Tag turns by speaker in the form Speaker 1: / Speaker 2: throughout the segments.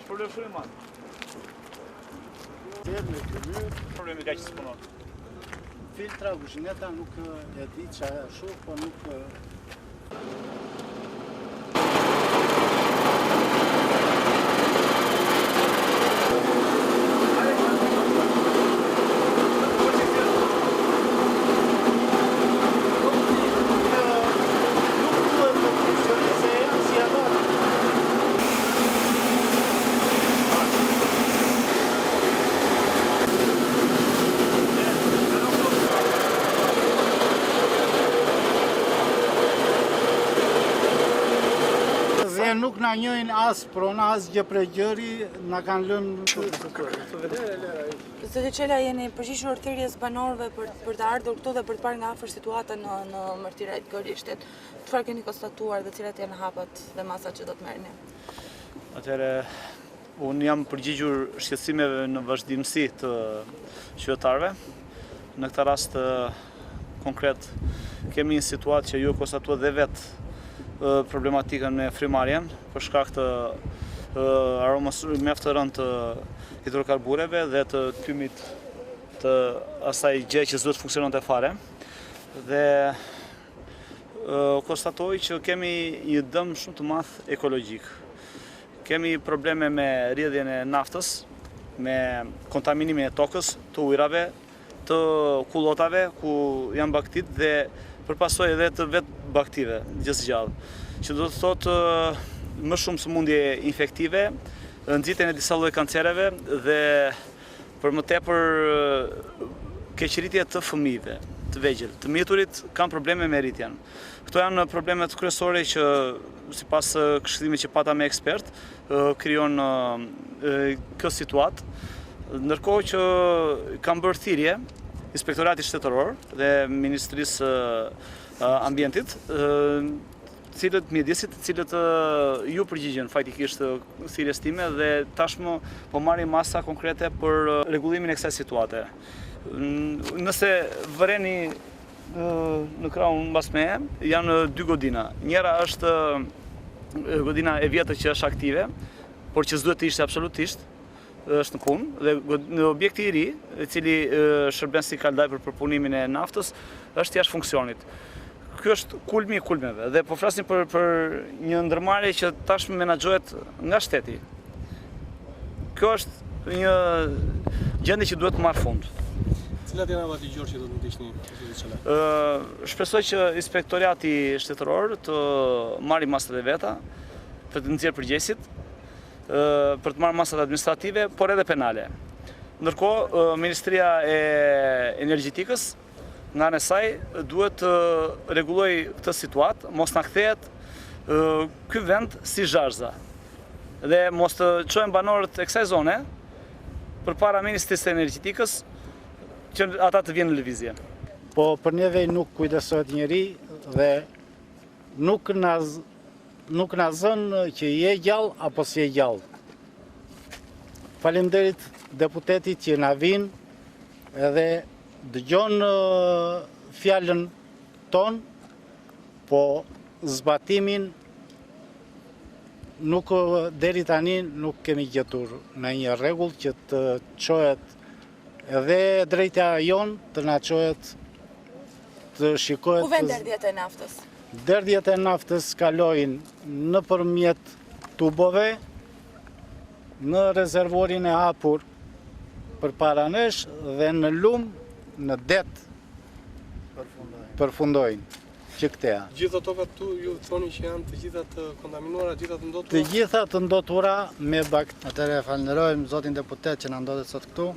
Speaker 1: Problemi madh. Problemi ka që s'punon.
Speaker 2: Filtra kuzhineta nuk e di çfarë ashtu, po nuk nuk na njojnë as prona, as gjë për gjëri, na kanë lënë
Speaker 3: Zoti Çela, jeni përgjigjur thirrjes banorëve për të ardhur këtu dhe për të parë nga afër situatën në Martirë të Gorishtit. Çfarë keni konstatuar dhe cilat janë hapat dhe masat që do të merrni?
Speaker 1: Atëherë, unë jam përgjigjur shqetësimeve në vazhdimsi të qytetarëve. Në këtë rast konkret kemi një situatë që ju konstatuat dhe vetë problematikën me frymarrjen për shkak të aromës mjaft të rëndë të hidrokarbureve dhe të tymit të asaj gjë që s'duhet funksiononte fare. Dhe konstatoj që kemi një dëm shumë të madh ekologjik. Kemi probleme me rrjedhjen e naftës, me kontaminimin e tokës, të ujrave, të kullotave ku janë baktit dhe përpasoj edhe të vetë baktive gjysgjallë, që do të thotë më shumë sëmundje infektive, nxitjen e disa lloje kancereve dhe për më tepër keqëritje të fëmijëve, të vegjël. Të mjeturit kanë probleme me rritjen. Këto janë problemet kryesore që sipas këshillimit që pata me ekspert krijon kjo situatë, ndërkohë që kanë bërë thirrje Inspektorati Shtetëror dhe Ministrisë Ambientit, cilët mjedisjet të cilët ju përgjigjen faktikisht thirrjes time dhe tashmë po marrin masa konkrete për rregullimin e kësaj situate. Nëse vëreni në krahun mbas meje, janë dy godina. Njëra është godina e vjetër që është aktive, por që s'duhet të ishte absolutisht, është në punë, dhe në objekti i ri, i cili shërben si kaldaj për përpunimin e naftës, është jashtë funksionit. Ky është kulmi i kulmeve dhe po flasim për një ndërmarrje që tashmë menaxhohet nga shteti. Kjo është një gjendje që duhet të marrë fund.
Speaker 4: Cilat janë hapat ligjore që do të ndiqni?
Speaker 1: Shpresoj që Inspektorati Shtetëror të marrë masat e veta për të nxjerrë përgjegjësit, për të marrë masat administrative, por edhe penale. Ndërkohë, Ministria e Energjetikës nga ana e saj duhet të rregulloj këtë situatë, mos na kthehet ky vend si zharzë. Dhe mos të çojnë banorët e kësaj zone përpara Ministrisë së Energjetikës që ata të vjenë në lëvizje.
Speaker 2: Po për neve nuk kujdesohet njeri dhe nuk na zën që je gjallë apo si je gjallë. Faleminderit deputetit që na vinë edhe dëgjon fjalën ton, po zbatimin nuk deri tani nuk kemi gjetur në një rregull që të çohet edhe drejta jon të na çohet të shikohet.
Speaker 3: Ku vjen derdhjet e naftës?
Speaker 2: Derdhjet e naftës kalojnë nëpërmjet tubove në rezervorin e hapur përpara nesh dhe në lum në det përfundojnë që këtea.
Speaker 4: Gjitha tokat tu ju thoni që janë të gjitha të kontaminuara, të gjitha të ndotura?
Speaker 2: Të gjitha të ndotura me bakterie.
Speaker 5: Atëherë falenderojmë zotin deputet që na ndodhet sot këtu,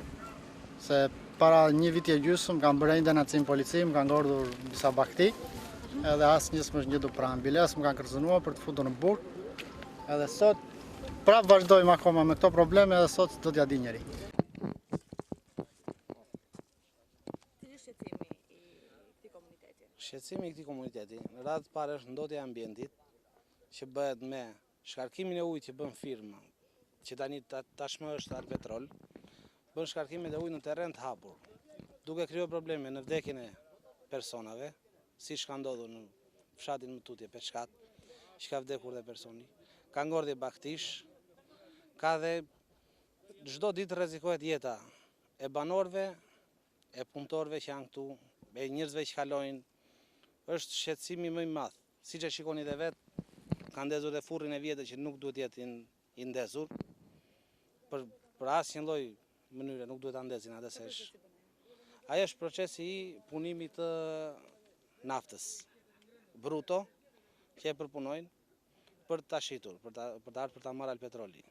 Speaker 5: se para një viti e gjysmë kanë bërë indenacim polici, më kanë ngordhur disa bakti, edhe asnjë s'më është ngjitur pranë. Biles më kanë kërcënuar për të futur në burg. Edhe sot prapë vazhdojmë akoma me këto probleme, edhe sot do t'ja di njëri.
Speaker 6: Shqetësimi i këtij komuniteti, në radhë të parë është ndotja e ambientit, që bëhet me shkarkimin e ujit që bën firma, që tani tashmë është Alpetrol, bën shkarkimin e ujit në terren të hapur, duke krijuar probleme në vdekjen e personave, siç ka ndodhur në fshatin më tutje Peshkat, që ka vdekur dhe personi, ka ngordhje baktish, ka dhe çdo ditë rrezikohet jeta e banorëve, e punëtorëve që janë këtu, e njerëzve që kalojnë, është shqetësimi më i madh. Siç e shikoni dhe vetë, ka ndezur dhe furrin e vjetër që nuk duhet jetë i ndezur, për asnjë lloj mënyre nuk duhet ta ndezin atë se është. Ajo është procesi i punimit të naftës bruto që e përpunojnë për ta shitur, për ta marrë petroli.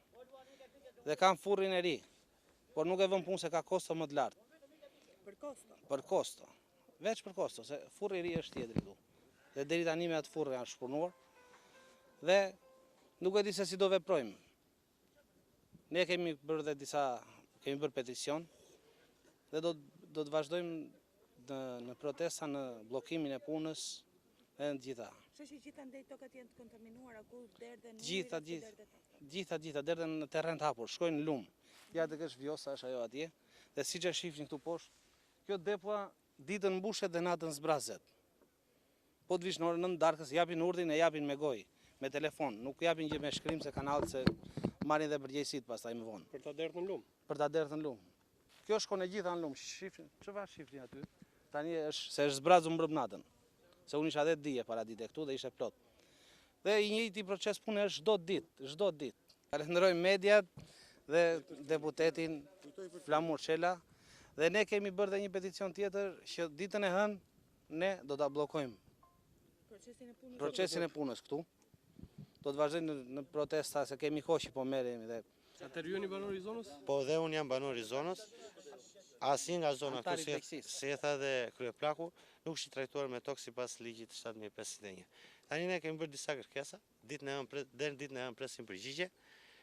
Speaker 6: Dhe kanë furrin e ri, por nuk e vën punë se ka kosto më të lartë.
Speaker 3: Për kosto?
Speaker 6: Për kosto. Veç për kosto, se furri i ri është tjetër këtu. Dhe deri tani me atë furrë janë shpunuar. Dhe nuk e di se si do veprojmë. Ne kemi bërë peticion dhe do të vazhdojmë në protesta, në bllokimin e punës dhe në gjitha.
Speaker 3: Shoqë gjitha ndej tokat janë të kontaminuara, ku derdhen
Speaker 6: Gjitha, derdhen në terren të hapur, shkojnë në lum. Ja tek është Vjosa, është ajo atje. Dhe siç e shifni këtu poshtë, kjo depoa ditën mbushet dhe natën zbrazet. Po të vish në orën 9 darkës, japin urdhin e japin me gojë, me telefon, nuk japin gjë me shkrim se kanallet se marrin dhe përgjegjësitë pastaj më vonë.
Speaker 4: Për ta derdhur në lum.
Speaker 6: Për ta derdhur në lum. Kjo shkon e gjitha në lum, shifni, çfarë shifni aty? Tani është zbrazur mbrëm natën. Se unë isha 10 dije para dite këtu dhe ishte plot. Dhe i njëjti proces pune është çdo ditë. Falenderojmë mediat dhe deputetin Flamur Çela dhe ne kemi bërë dhe një peticion tjetër që ditën e hënë ne do ta bllokojmë procesin e punës këtu. Do të vazhdojmë në protesta se kemi kohë që po merremi dhe
Speaker 4: Atëherë ju jeni banor i zonës?
Speaker 7: Po dhe unë jam banor i zonës. Asnjë nga zona këtu si e tha dhe kryeplaku nuk është i trajtuar me tokë sipas ligjit 7501. Tani ne kemi bërë disa kërkesa, deri ditën e hënë presim përgjigje.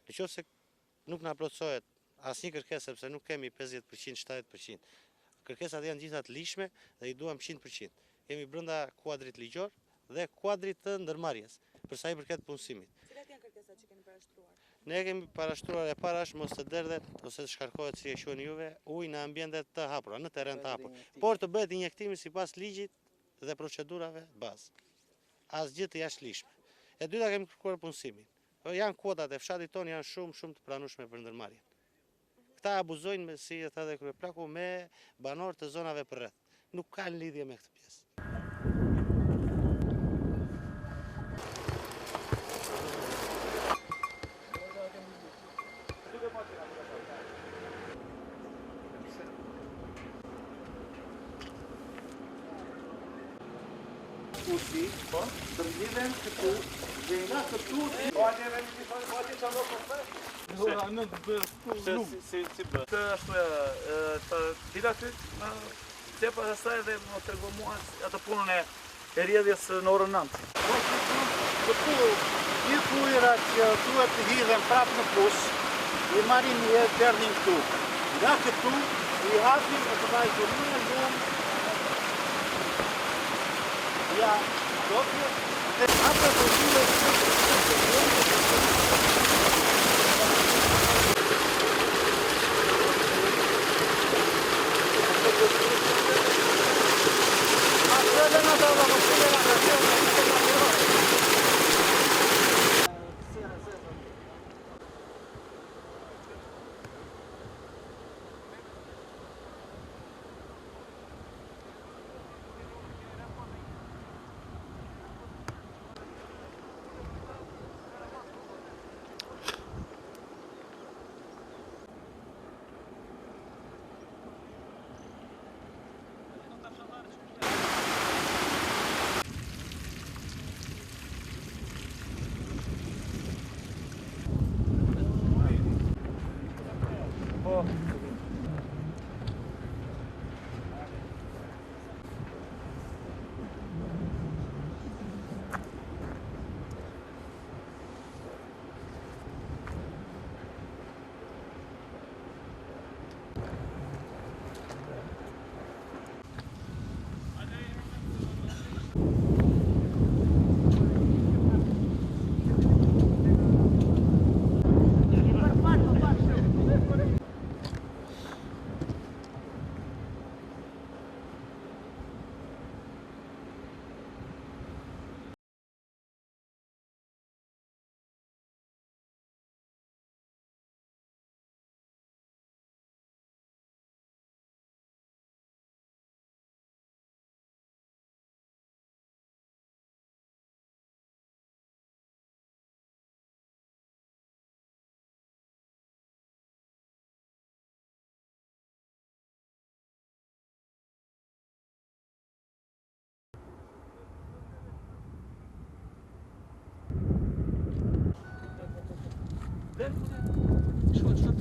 Speaker 7: Nëse nuk na plotësohet asnjë kërkesë sepse nuk kemi 50%, 70%. Kërkesat janë gjitha të lishme dhe i duam 100%. Jemi brenda kuadrit ligjor dhe kuadrit të ndërmarrjes, për sa i përket punësimit.
Speaker 3: Cilat janë kërkesat që keni parashtruar?
Speaker 7: Ne kemi parashtruar e parash mos të derdhet ose të shkarkohet si e quajnë juve ujë në ambientet të hapura, në terren të hapur, por të bëhet injektimi sipas ligjit dhe procedurave bazë. Asgjë të jashtëligjshme. E dyta kemi kërkuar punësimin. Janë kuotat e fshatit ton janë shumë të pranueshme për ndërmarrjen. Këta abuzojnë, si e tha dhe kryeplaku, me banorë të zonave përreth. Nuk kanë lidhje me këtë pjesë.
Speaker 1: Të mblidhen këtu dhe nga këtu po atëve që do të thotë. Këtë ashtu të dita ty se pas asaj dhe më tregon mua atë punën e rrjedhjes në orën 9.
Speaker 2: Këtu gjithë ujërat që duhet të hidhen prapë në fush, i marrin e derdhin këtu. Nga këtu i hapin e të vajtë në lumë. Ja, doppio e apre così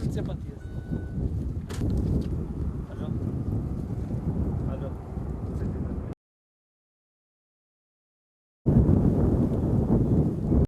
Speaker 8: të simpatisë.